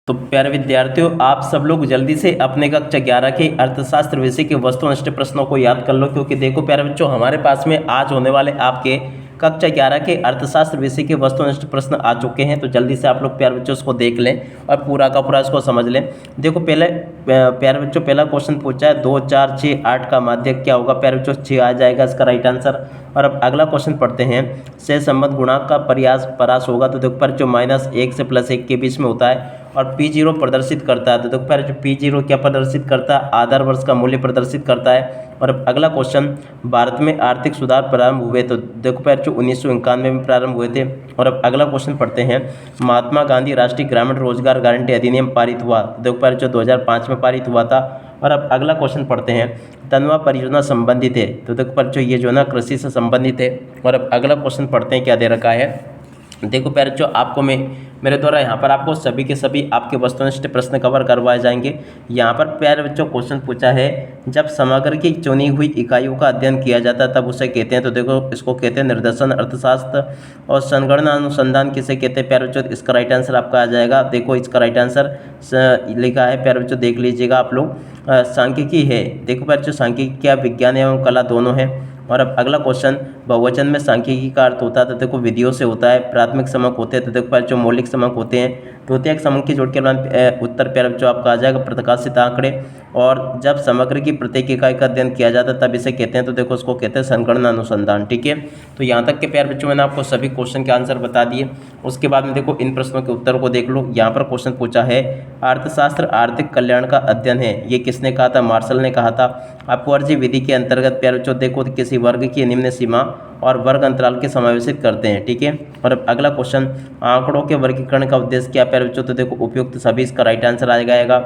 तो प्यारे विद्यार्थियों, आप सब लोग जल्दी से अपने कक्षा 11 के अर्थशास्त्र विषय के वस्तुनिष्ठ प्रश्नों को याद कर लो, क्योंकि देखो प्यारे बच्चों, हमारे पास में आज होने वाले आपके कक्षा 11 के अर्थशास्त्र विषय के वस्तुनिष्ठ प्रश्न आ चुके हैं। तो जल्दी से आप लोग प्यारे बच्चों उसको देख लें और पूरा का पूरा इसको समझ लें। देखो पहले प्यारे बच्चों, पहला क्वेश्चन पूछा है 2, 4, 6, 8 का माध्यक क्या होगा। प्यारे बच्चों 6 आ जाएगा इसका राइट आंसर। और अब अगला क्वेश्चन पढ़ते हैं, से संबंध गुणांक का परास होगा। तो देखो पर जो -1 से +1 के बीच में होता है और P0 प्रदर्शित करता है। तो देखो पहले जो P0 क्या प्रदर्शित करता है, आधार वर्ष का मूल्य प्रदर्शित करता है। और अब अगला क्वेश्चन, भारत में आर्थिक सुधार प्रारंभ हुए। तो देखो पहले जो 1991 में प्रारंभ हुए थे। और अब अगला क्वेश्चन पढ़ते हैं, महात्मा गांधी राष्ट्रीय ग्रामीण रोजगार गारंटी अधिनियम पारित हुआ। तो देखो पहले जो 2005 में पारित हुआ था। और अब अगला क्वेश्चन पढ़ते हैं, तनवा परियोजना संबंधित है। तो देखो पर जो ये जो ना कृषि से संबंधित है। और अब अगला क्वेश्चन पढ़ते हैं, क्या दे रखा है। देखो प्यारे जो आपको मेरे द्वारा यहाँ पर आपको सभी के सभी आपके वस्तुनिष्ठ प्रश्न कवर करवाए जाएंगे। यहाँ पर प्यारे बच्चों क्वेश्चन पूछा है, जब समग्र की चुनी हुई इकाइयों का अध्ययन किया जाता है तब उसे कहते हैं। तो देखो इसको कहते हैं निर्देशन अर्थशास्त्र। और संगणना अनुसंधान किसे कहते हैं। प्यारे बच्चों इसका राइट आंसर आपका आ जाएगा। देखो इसका राइट आंसर लिखा है, प्यारे बच्चों देख लीजिएगा आप लोग, सांख्यिकी है। देखो प्यारे बच्चों सांख्यिकी क्या विज्ञान एवं कला दोनों है। और अब अगला क्वेश्चन, बहुवचन में सांख्यिकी का अर्थ होता है। तो देखो विधियों से होता है। प्राथमिक समक होते हैं। तो देखो जो मौलिक समक होते हैं। द्वितीयक समक की जोड़ के उत्तर प्यारे बच्चों आपका आ जाएगा प्रकाशित आंकड़े। और जब समग्र की प्रत्येक इकाई का अध्ययन किया जाता है तब इसे कहते हैं। तो देखो उसको कहते हैं संगणना अनुसंधान। ठीक है, तो यहाँ तक के प्यारे बच्चों मैंने आपको सभी क्वेश्चन के आंसर बता दिए। उसके बाद में देखो इन प्रश्नों के उत्तर को देख लो। यहाँ पर क्वेश्चन पूछा है, अर्थशास्त्र आर्थिक कल्याण का अध्ययन है, ये किसने कहा था। मार्शल ने कहा था। अपवर्जी विधि के अंतर्गत प्यारे बच्चों देखो किसी वर्ग की निम्न सीमा और वर्ग अंतराल के समावेशित करते हैं। ठीक है, और अब अगला क्वेश्चन, आंकड़ों के वर्गीकरण का उद्देश्य क्या। प्यारे बच्चों तो देखो उपयुक्त सभी, इसका राइट आंसर आ जाएगा।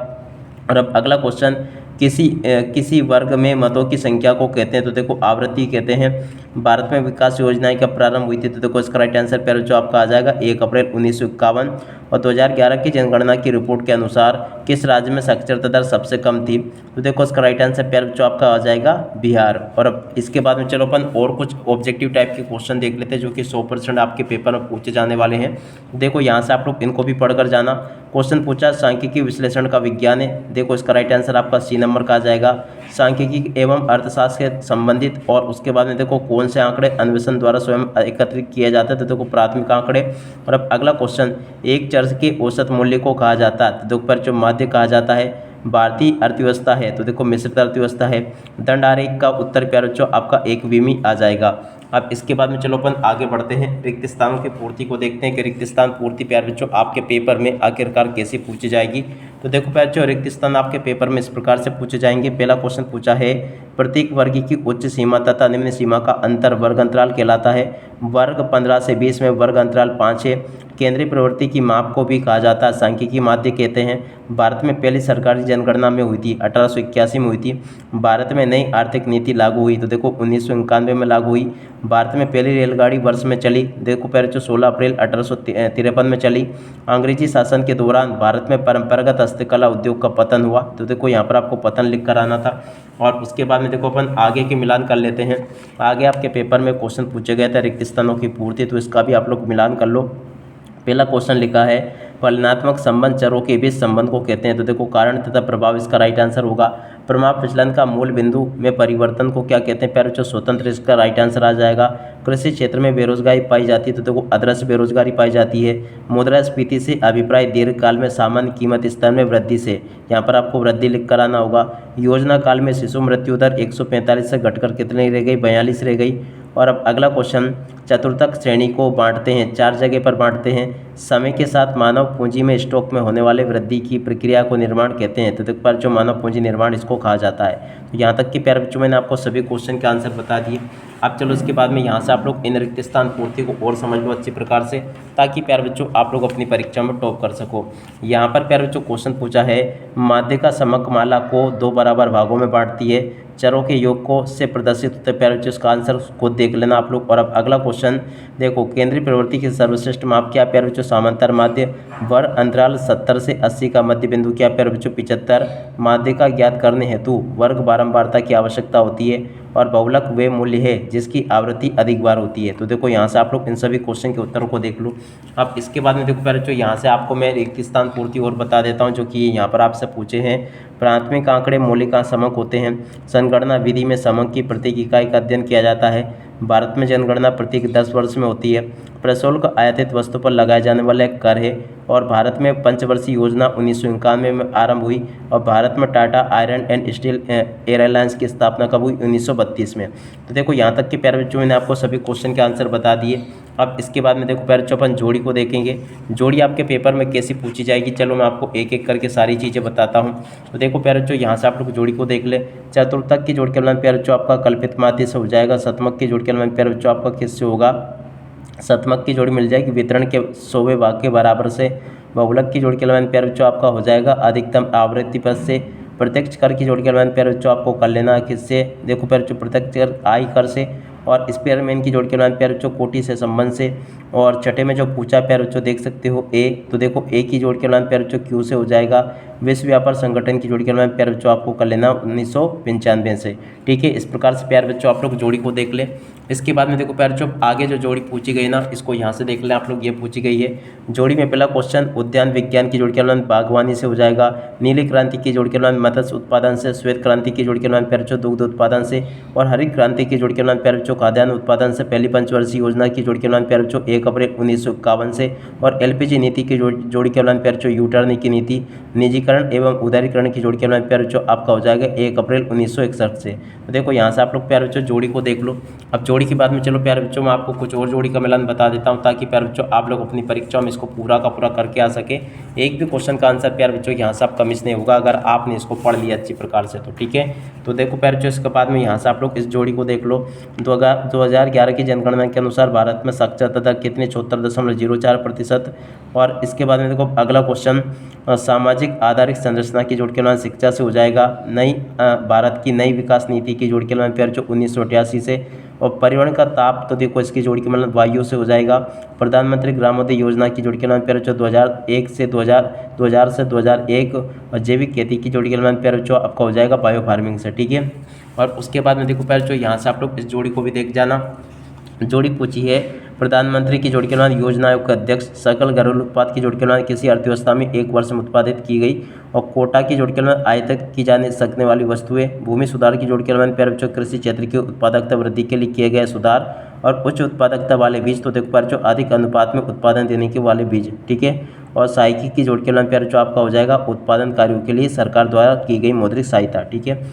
और अब अगला क्वेश्चन, किसी वर्ग में मतों की संख्या को कहते हैं। तो देखो आवृत्ति कहते हैं। भारत में विकास योजनाएं कब प्रारंभ हुई थी। तो देखो इसका राइट आंसर प्यारे बच्चों आपका आ जाएगा 1 अप्रैल 1951। और 2011 की जनगणना की रिपोर्ट के अनुसार किस राज्य में साक्षरता दर सबसे कम थी। तो देखो इसका राइट आंसर प्यारे बच्चों आपका आ जाएगा बिहार। और अब इसके बाद में चलो अपन और कुछ ऑब्जेक्टिव टाइप के क्वेश्चन देख लेते हैं, जो कि 100% आपके पेपर में पूछे जाने वाले हैं। देखो यहाँ से आप लोग इनको भी पढ़कर जाना। क्वेश्चन पूछा, सांख्यिकी विश्लेषण का विज्ञान है। देखो इसका राइट आंसर आपका C नंबर का आ जाएगा। सांख्यिकी एवं अर्थशास्त्र से संबंधित। और उसके बाद में देखो कौन से आंकड़े अन्वेषण द्वारा स्वयं एकत्रित किए जाते हैं। तो देखो प्राथमिक आंकड़े। और अब अगला क्वेश्चन, एक चर के औसत मूल्य को कहा जाता है। तो देखो पर जो माध्य कहा जाता है। भारतीय अर्थव्यवस्था है। तो देखो मिश्रित अर्थव्यवस्था है। दंड आरेख का उत्तर प्यारे बच्चों आपका 1 वीमी आ जाएगा। अब इसके बाद में चलो अपन आगे बढ़ते हैं, रिक्त स्थानों की पूर्ति को देखते हैं कि रिक्त स्थान पूर्ति प्यारे बच्चों आपके पेपर में आखिरकार कैसे पूछी जाएगी। तो देखो प्यारे बच्चों रिक्त स्थान आपके पेपर में इस प्रकार से पूछे जाएंगे। पहला क्वेश्चन पूछा है, प्रत्येक वर्ग की उच्च सीमा तथा निम्न सीमा का अंतर वर्ग अंतराल कहलाता है। वर्ग 15 से 20 में वर्ग अंतराल 5 है। केंद्रीय प्रवृत्ति की माप को भी कहा जाता है सांख्यिकी माध्य कहते हैं। भारत में पहली सरकारी जनगणना में हुई थी 1881 में हुई थी। भारत में नई आर्थिक नीति लागू हुई। तो देखो 1991 में लागू हुई। भारत में पहली रेलगाड़ी वर्ष में चली। देखो पहले जो 16 अप्रैल 1853 में चली। अंग्रेजी शासन के दौरान भारत में परंपरागत हस्तकला उद्योग का पतन हुआ। तो देखो यहाँ पर आपको पतन लिख कर आना था। और उसके बाद में देखो अपन आगे के मिलान कर लेते हैं। आगे आपके पेपर में क्वेश्चन पूछे गए थे रिक्त स्थानों की पूर्ति, तो इसका भी आप लोग मिलान कर लो। पहला क्वेश्चन लिखा है, फलनात्मक संबंध चरों के बीच संबंध को कहते हैं। तो देखो कारण तथा प्रभाव इसका राइट आंसर होगा। प्रभाव विचलन का मूल बिंदु में परिवर्तन को क्या कहते हैं। प्यारे बच्चों स्वतंत्र, इसका राइट आंसर आ जाएगा। कृषि क्षेत्र में बेरोजगारी पाई जाती है। तो देखो अदृश्य बेरोजगारी पाई जाती है। मुद्रास्फीति से अभिप्राय दीर्घकाल में सामान्य कीमत स्तर में वृद्धि से, यहाँ पर आपको वृद्धि लिख कर आना होगा। योजना काल में शिशु मृत्यु दर 145 से घटकर कितनी रह गई, 42 रह गई। और अब अगला क्वेश्चन, चतुर्थक श्रेणी को बांटते हैं, 4 जगह पर बांटते हैं। समय के साथ मानव पूंजी में स्टॉक में होने वाले वृद्धि की प्रक्रिया को निर्माण कहते हैं। तो देखो पर जो मानव पूंजी निर्माण इसको कहा जाता है। तो यहाँ तक कि प्यारे बच्चों मैंने आपको सभी क्वेश्चन के आंसर बता दिए। अब चलो इसके बाद में यहाँ से आप लोग इन रिक्त स्थान पूर्ति को और समझ लो अच्छी प्रकार से, ताकि प्यारे बच्चों आप लोग अपनी परीक्षा में टॉप कर सको। यहाँ पर प्यारे बच्चों क्वेश्चन पूछा है, माध्य का समकमाला को 2 बराबर भागों में बांटती है। चरों के योग को से प्रदर्शित होते हैं। प्यारे बच्चों इसका आंसर को देख लेना आप लोग। और अब अगला क्वेश्चन देखो, केंद्रीय प्रवृत्ति की सर्वश्रेष्ठ माप क्या। प्यारे बच्चों समांतर माध्य, वर्ग अंतराल 70 से 80 का मध्य बिंदु क्या प्यारे बच्चों 75, माध्य का ज्ञात करने हेतु वर्ग बारंबारता की आवश्यकता होती है, और बहुलक वे मूल्य है जिसकी आवृत्ति अधिक बार होती है। तो देखो यहाँ से आप लोग इन सभी क्वेश्चन के उत्तरों को देख लो। अब इसके बाद में देखो प्यारे बच्चों यहाँ से आपको मैं रिक्त स्थान पूर्ति और बता देता हूँ, जो कि यहाँ पर आपसे पूछे हैं। प्राथमिक आंकड़े मौलिक समक होते हैं। संगणना विधि में समक की प्रत्येक इकाई का अध्ययन किया जाता है। भारत में जनगणना प्रत्येक 10 वर्ष में होती है। प्रशुल्क आयातित वस्तु पर लगाए जाने वाले कर है, और भारत में पंचवर्षीय योजना 1991 में आरंभ हुई, और भारत में Tata iron and steel airlines की स्थापना कब हुई? 1932 में। तो देखो यहाँ तक के प्यारे बच्चों मैंने आपको सभी क्वेश्चन के आंसर बता दिए। अब इसके बाद में देखो प्यारे बच्चों अपन जोड़ी को देखेंगे। जोड़ी आपके पेपर में कैसी पूछी जाएगी, चलो मैं आपको एक एक करके सारी चीज़ें बताता हूँ। तो देखो प्यारे बच्चों यहाँ से आप लोग जोड़ी को देख ले। चतुर्थक की जोड़ के अनुमान प्यारे बच्चों आपका कल्पित माध्य से हो जाएगा। सतमक की जोड़ के अनुमान प्यारे बच्चों आपका किससे होगा? सतमक की जोड़ी मिल जाएगी वितरण के 100वें भाग के बराबर से। बहुलक की जोड़ के अनुमान प्यारे बच्चों आपका हो जाएगा अधिकतम आवृत्ति पद से। प्रत्यक्ष कर की जोड़ के अनुमान प्यारे बच्चों आपको कर लेना किससे? देखो प्यारे बच्चों प्रत्यक्ष कर आय कर से। और स्पेयरमैन की जोड़ के अनुमान प्यारे बच्चों कोटि से संबंध से। और छठे में जो पूछा प्यारे बच्चों देख सकते हो ए, तो देखो ए की जोड़ के अनुमान प्यारे बच्चों क्यू से हो जाएगा। विश्व व्यापार संगठन की जोड़ के अनुमान प्यारे बच्चों आपको कर लेना 1995 से। ठीक है, इस प्रकार से प्यारे बच्चों आप लोग जोड़ी को देख ले। इसके बाद में देखो प्यारे बच्चों आगे जो जोड़ी पूछी गई ना, इसको यहाँ से देख लें आप लोग। ये पूछी गई है जोड़ी में पहला क्वेश्चन उद्यान विज्ञान की जोड़ के अनुमान बागवानी से हो जाएगा। नीली क्रांति की जोड़ के अनुमान मत्स्य उत्पादन से। श्वेत क्रांति की जोड़ के अनुमान प्यारे बच्चों दुग्ध उत्पादन से। और हरित क्रांति की जोड़ के अनुमान प्यारे बच्चों खाद्यान्न उत्पादन से। पहली पंचवर्षीय योजना की जोड़ के अनुमान प्यारे बच्चों 1 अप्रैल 1951 से। और एलपीजी नीति की जोड़ के अनुमान प्यारे बच्चों यू टर्न की नीति। निजीकरण एवं उदारीकरण की जोड़ के अनुमान प्यारे बच्चों आपका हो जाएगा 1 अप्रैल 1961 से। तो देखो यहाँ से आप लोग प्यारे बच्चों जोड़ी को देख लो। अब जोड़ी के बाद में चलो प्यारे बच्चों मैं आपको कुछ और जोड़ी का मिलान बता देता हूँ, ताकि प्यारे बच्चों आप लोग अपनी परीक्षा में इसको पूरा का पूरा करके आ सके। एक भी क्वेश्चन का आंसर प्यारे बच्चों यहाँ से आपका मिस नहीं होगा अगर आपने इसको पढ़ लिया अच्छी प्रकार से, तो ठीक है। तो देखो प्यारे बच्चों इसके बाद में यहाँ से आप लोग इस जोड़ी को देख लो। 2011 की जनगणना के अनुसार भारत में साक्षरता दर कितनी? 76.04%। और इसके बाद में देखो अगला क्वेश्चन सामाजिक आधारित संरचना की जोड़ के अनुमान शिक्षा से हो जाएगा। नई भारत की नई विकास नीति की जोड़ के अनुमान प्यारे बच्चों 1988 से। और परिवहन का ताप तो देखो इसकी जोड़ के मतलब वायु से हो जाएगा। प्रधानमंत्री ग्रामोदय योजना की जोड़ के अनुमान प्यारे बच्चों 2001 से 2000 से 2001। और जैविक खेती की जोड़ के अनुमान प्यारे बच्चों आपका हो जाएगा बायो फार्मिंग से। ठीक है, और उसके बाद में देखो प्यारे बच्चों यहाँ से आप लोग इस जोड़ी को भी देख जाना। जोड़ी पूछी है प्रधानमंत्री की जोड़ के अनुमान योजना आयोग के अध्यक्ष। सकल घरेलू उत्पाद की जोड़ के अनुमान किसी अर्थव्यवस्था में 1 वर्ष में उत्पादित की गई। और कोटा की जोड़ के अनुमान आयात की जाने सकने वाली वस्तुएं। भूमि सुधार की जोड़ के अनुमान प्यारे बच्चों कृषि क्षेत्र की उत्पादकता वृद्धि के लिए किए गए सुधार। और उच्च उत्पादकता वाले बीज तो देखो प्यारे बच्चों अधिक अनुपात में उत्पादन देने के वाले बीज। ठीक है, और सहायकी की जोड़ के अनुमान प्यारे बच्चों आपका हो जाएगा उत्पादन कार्यों के लिए सरकार द्वारा की गई मौद्रिक सहायता। ठीक है,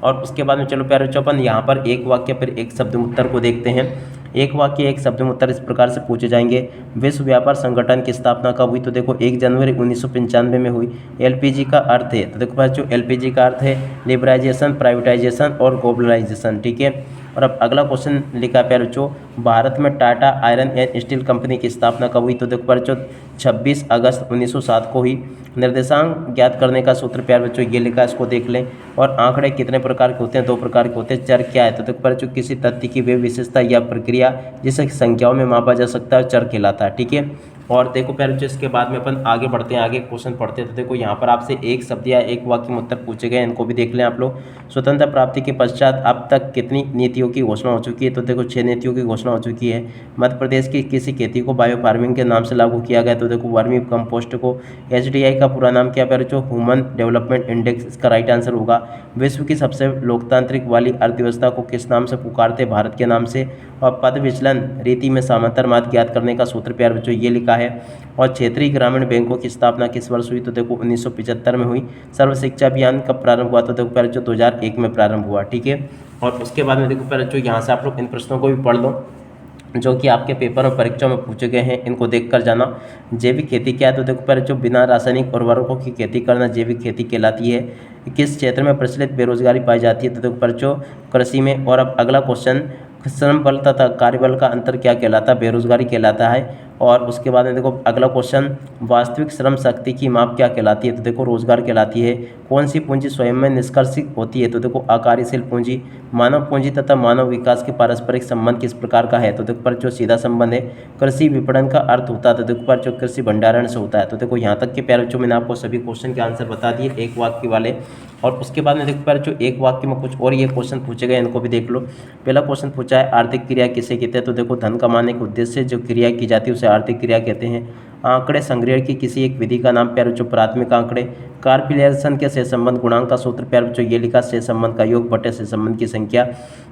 और उसके बाद में चलो प्यारे बच्चों अपन यहाँ पर एक वाक्य फिर एक शब्द उत्तर को देखते हैं। एक वाक्य एक शब्द में उत्तर इस प्रकार से पूछे जाएंगे। विश्व व्यापार संगठन की स्थापना कब हुई? तो देखो 1 जनवरी 1995 में हुई। एलपीजी का अर्थ है, तो देखो बच्चों एलपीजी का अर्थ है लिबराइजेशन, प्राइवेटाइजेशन और ग्लोबलाइजेशन। ठीक है, और अब अगला क्वेश्चन लिखा है प्यारे बच्चों भारत में Tata iron and steel company की स्थापना कब हुई? तो देखो प्यारे बच्चों 26 अगस्त 1907 को हुई। निर्देशांक ज्ञात करने का सूत्र प्यारे बच्चों ये लिखा है, इसको देख लें। और आंकड़े कितने प्रकार के होते हैं? 2 प्रकार के होते हैं। चर क्या है? तो देखो प्यारे बच्चों किसी तथ्य की वे विशेषता या प्रक्रिया जिसे संख्याओं में मापा जा सकता है चर कहलाता है। ठीक है, और देखो प्यारे बच्चों इसके बाद में अपन आगे बढ़ते हैं, आगे क्वेश्चन पढ़ते हैं। तो देखो यहाँ पर आपसे एक शब्द या एक वाक्य में उत्तर पूछे गए, इनको भी देख लें आप लोग। स्वतंत्रता प्राप्ति के पश्चात अब तक कितनी नीतियों की घोषणा हो चुकी है? तो देखो 6 नीतियों की घोषणा हो चुकी है। मध्य प्रदेश की किसी खेती को बायो फार्मिंग के नाम से लागू किया गया? तो देखो वर्मी कंपोस्ट को। HDI का पूरा नाम क्या प्यारे बच्चों? ह्यूमन डेवलपमेंट इंडेक्स, इसका राइट आंसर होगा। विश्व की सबसे लोकतांत्रिक वाली अर्थव्यवस्था को किस नाम से पुकारते? भारत के नाम से। और पद विचलन रीति में समांतर माध्य ज्ञात करने का सूत्र प्यारे बच्चों ये लिखा है। और क्षेत्रीय ग्रामीण बैंकों की स्थापना किस वर्ष हुई? तो देखो 1975 में हुई। सर्व शिक्षा अभियान कब प्रारंभ हुआ? तो देखो प्यारे बच्चों 2001 में प्रारंभ हुआ। ठीक है, और उसके बाद में देखो प्यारे बच्चों यहाँ से आप लोग इन प्रश्नों को भी पढ़ लो जो कि आपके पेपर और परीक्षा में पूछे गए हैं, इनको देख कर जाना। जैविक खेती क्या है? तो देखो प्यारे बच्चों बिना रासायनिक उर्वरकों की खेती करना जैविक खेती कहलाती है। किस क्षेत्र में प्रचलित बेरोजगारी पाई जाती है? तो देखो प्यारे बच्चों कृषि में। और अब अगला क्वेश्चन श्रम बल तथा कार्यबल का अंतर क्या कहलाता है? बेरोजगारी कहलाता है। और उसके बाद में देखो अगला क्वेश्चन, वास्तविक श्रम शक्ति की माप क्या कहलाती है? तो देखो रोजगार कहलाती है। कौन सी पूंजी स्वयं में निष्कर्षित होती है? तो देखो अकार्यशील पूंजी। मानव पूंजी तथा मानव विकास के पारस्परिक संबंध किस प्रकार का है? तो देखो पर जो सीधा संबंध है। कृषि विपणन का अर्थ होता है तो देखो पर जो कृषि भंडारण से होता है। तो देखो यहाँ तक के प्यारे बच्चों मैंने आपको सभी क्वेश्चन के आंसर बता दिए एक वाक्य वाले। और उसके बाद में देखो प्यारे बच्चों एक वाक्य में कुछ और ये क्वेश्चन पूछे गए, इनको भी देख लो। पहला क्वेश्चन पूछा है आर्थिक क्रिया किसे कहते हैं? तो देखो धन कमाने के उद्देश्य से जो क्रिया की जाती है उसे आर्थिक क्रिया कहते हैं। आंकड़े संग्रह की किसी एक विधि का नाम प्यारे बच्चों प्राथमिक आंकड़े। कार्पिलेशन के सहसंबंध गुणांक का सूत्र प्यारे बच्चों ये लिखा, सहसंबंध का योग बटे सहसंबंध की संख्या।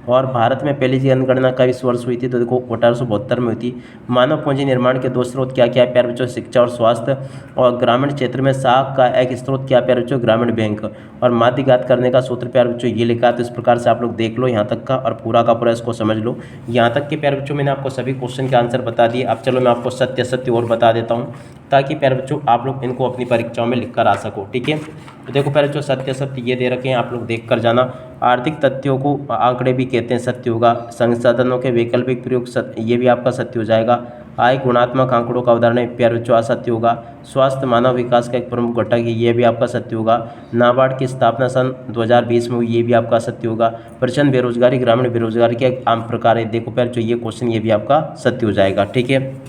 और भारत में पहली जनगणना कब वर्ष हुई थी? तो देखो 1872 में हुई थी। मानव पूंजी निर्माण के दो स्रोत क्या क्या है प्यारे बच्चों? शिक्षा और स्वास्थ्य। और ग्रामीण क्षेत्र में साख का एक स्रोत क्या प्यारे बच्चों? ग्रामीण बैंक। और माध्य घात करने का सूत्र प्यारे बच्चों ये लिखा है। तो इस प्रकार से आप लोग देख लो यहाँ तक का और पूरा का पूरा इसको समझ लो। यहाँ तक के प्यारे बच्चों मैंने आपको सभी क्वेश्चन के आंसर बता दिए। अब चलो मैं आपको सत्य सत्य और बता देता हूँ ताकि प्यारे बच्चों आप लोग इनको अपनी परीक्षाओं में लिख कर आ सको। ठीक है, तो देखो प्यारे बच्चों सत्य सत्य ये दे रखे हैं, आप लोग देख कर जाना। आर्थिक तथ्यों को आंकड़े भी कहते हैं, सत्य होगा। संसाधनों के वैकल्पिक प्रयोग ये भी आपका सत्य हो जाएगा। आय गुणात्मक आंकड़ों का उदाहरण है प्यारे बच्चों असत्य होगा। स्वास्थ्य मानव विकास का एक प्रमुख घटक है, ये भी आपका सत्य होगा। नाबार्ड की स्थापना सन 2020 में हुई, ये भी आपका सत्य होगा। प्रचंड बेरोजगारी ग्रामीण बेरोजगारी के एक आम प्रकार है, देखो प्यारे बच्चों ये क्वेश्चन ये भी आपका सत्य हो जाएगा। ठीक है,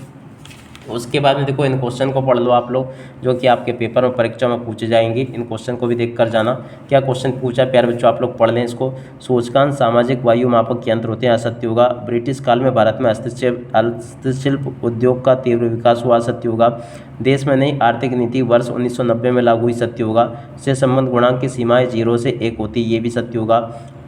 उसके बाद में देखो इन क्वेश्चन को पढ़ लो आप लोग, जो कि आपके पेपर में परीक्षा में पूछे जाएंगे। इन क्वेश्चन को भी देख कर जाना क्या क्वेश्चन पूछा प्यारे बच्चों, आप लोग पढ़ लें इसको। सूचकांक सामाजिक वायु मापक यंत्र होते हैं, असत्य होगा। ब्रिटिश काल में भारत में हस्तशिल्प उद्योग का तीव्र विकास हुआ, सत्य होगा। देश में नई आर्थिक नीति वर्ष 1990 में लागू हुई, सत्य होगा। सहसंबंध गुणांक की सीमाएं 0 से 1 होती है, ये भी सत्य होगा।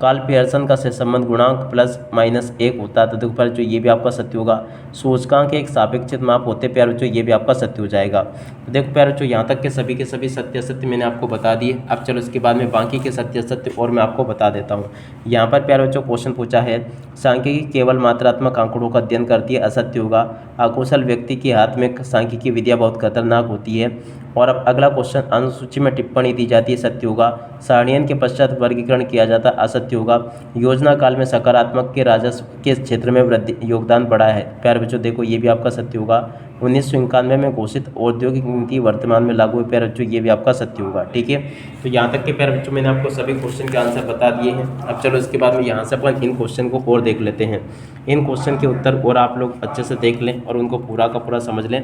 कार्ल पियर्सन का सहसंबंध गुणांक +-1 होता है, तो देखो प्यारे बच्चों ये भी आपका सत्य होगा। सूचकांक एक सापेक्षिक माप होते प्यारे बच्चों, ये भी आपका सत्य हो जाएगा। तो देखो प्यारे बच्चों यहाँ तक के सभी सत्य सत्य मैंने आपको बता दिए। अब चलो इसके बाद में बाकी के सत्य सत्य और मैं आपको बता देता हूँ। यहाँ पर प्यारे बच्चों क्वेश्चन पूछा है सांख्यिकी केवल मात्रात्मक आंकड़ों का अध्ययन करती है, असत्य होगा। अकुशल व्यक्ति के हाथ में सांख्यिकी विद्या बहुत खतरनाक होती है। और अब अगला क्वेश्चन अनुसूची में टिप्पणी दी जाती है, सत्य होगा। सारणियन के पश्चात वर्गीकरण किया जाता है, असत्य होगा। योजना काल में सकारात्मक के राजस्व के क्षेत्र में वृद्धि योगदान बढ़ा है, प्यारे बच्चों देखो ये भी आपका सत्य होगा। 1991 में घोषित औद्योगिक नीति वर्तमान में लागू है, प्यारे बच्चों ये भी आपका सत्य होगा। ठीक है, तो यहाँ तक के प्यारे बच्चों मैंने आपको सभी क्वेश्चन के आंसर बता दिए हैं। अब चलो इसके बाद में यहाँ से अपन इन क्वेश्चन को और देख लेते हैं। इन क्वेश्चन के उत्तर और आप लोग अच्छे से देख लें और उनको पूरा का पूरा समझ लें।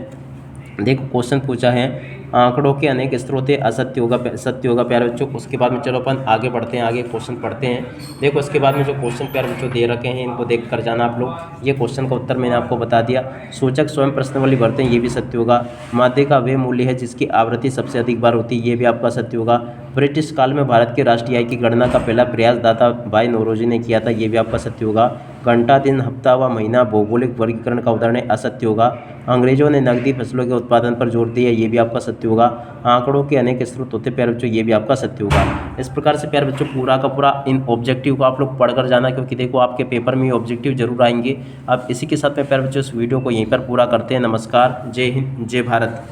देखो क्वेश्चन पूछा है आंकड़ों के अनेक स्रोत है, असत्य होगा, सत्य होगा प्यारे बच्चों। उसके बाद में चलो अपन आगे बढ़ते हैं, आगे क्वेश्चन पढ़ते हैं। देखो इसके बाद में जो क्वेश्चन प्यारे बच्चों दे रखे हैं इनको देख कर जाना आप लोग। ये क्वेश्चन का उत्तर मैंने आपको बता दिया। सूचक स्वयं प्रश्नावली भरते हैं, ये भी सत्य होगा। माध्य का वह मूल्य है जिसकी आवृत्ति सबसे अधिक बार होती है, ये भी आपका सत्य होगा। ब्रिटिश काल में भारत के राष्ट्रीय आय की गणना का पहला प्रयास दाता भाई नौरोजी ने किया था, ये भी आपका सत्य होगा। घंटा दिन हफ्ता व महीना भौगोलिक वर्गीकरण का उदाहरण है, असत्य होगा। अंग्रेजों ने नकदी फसलों के उत्पादन पर जोर दिया, ये भी आपका सत्य होगा। आंकड़ों के अनेक स्रोत होते प्यारे बच्चों, ये भी आपका सत्य होगा। इस प्रकार से प्यारे बच्चों पूरा का पूरा इन ऑब्जेक्टिव को आप लोग पढ़कर जाना, क्योंकि देखो आपके पेपर में ये ऑब्जेक्टिव जरूर आएंगे। अब इसी के साथ में प्यारे बच्चों इस वीडियो को यहीं पर पूरा करते हैं। नमस्कार, जय हिंद, जय भारत।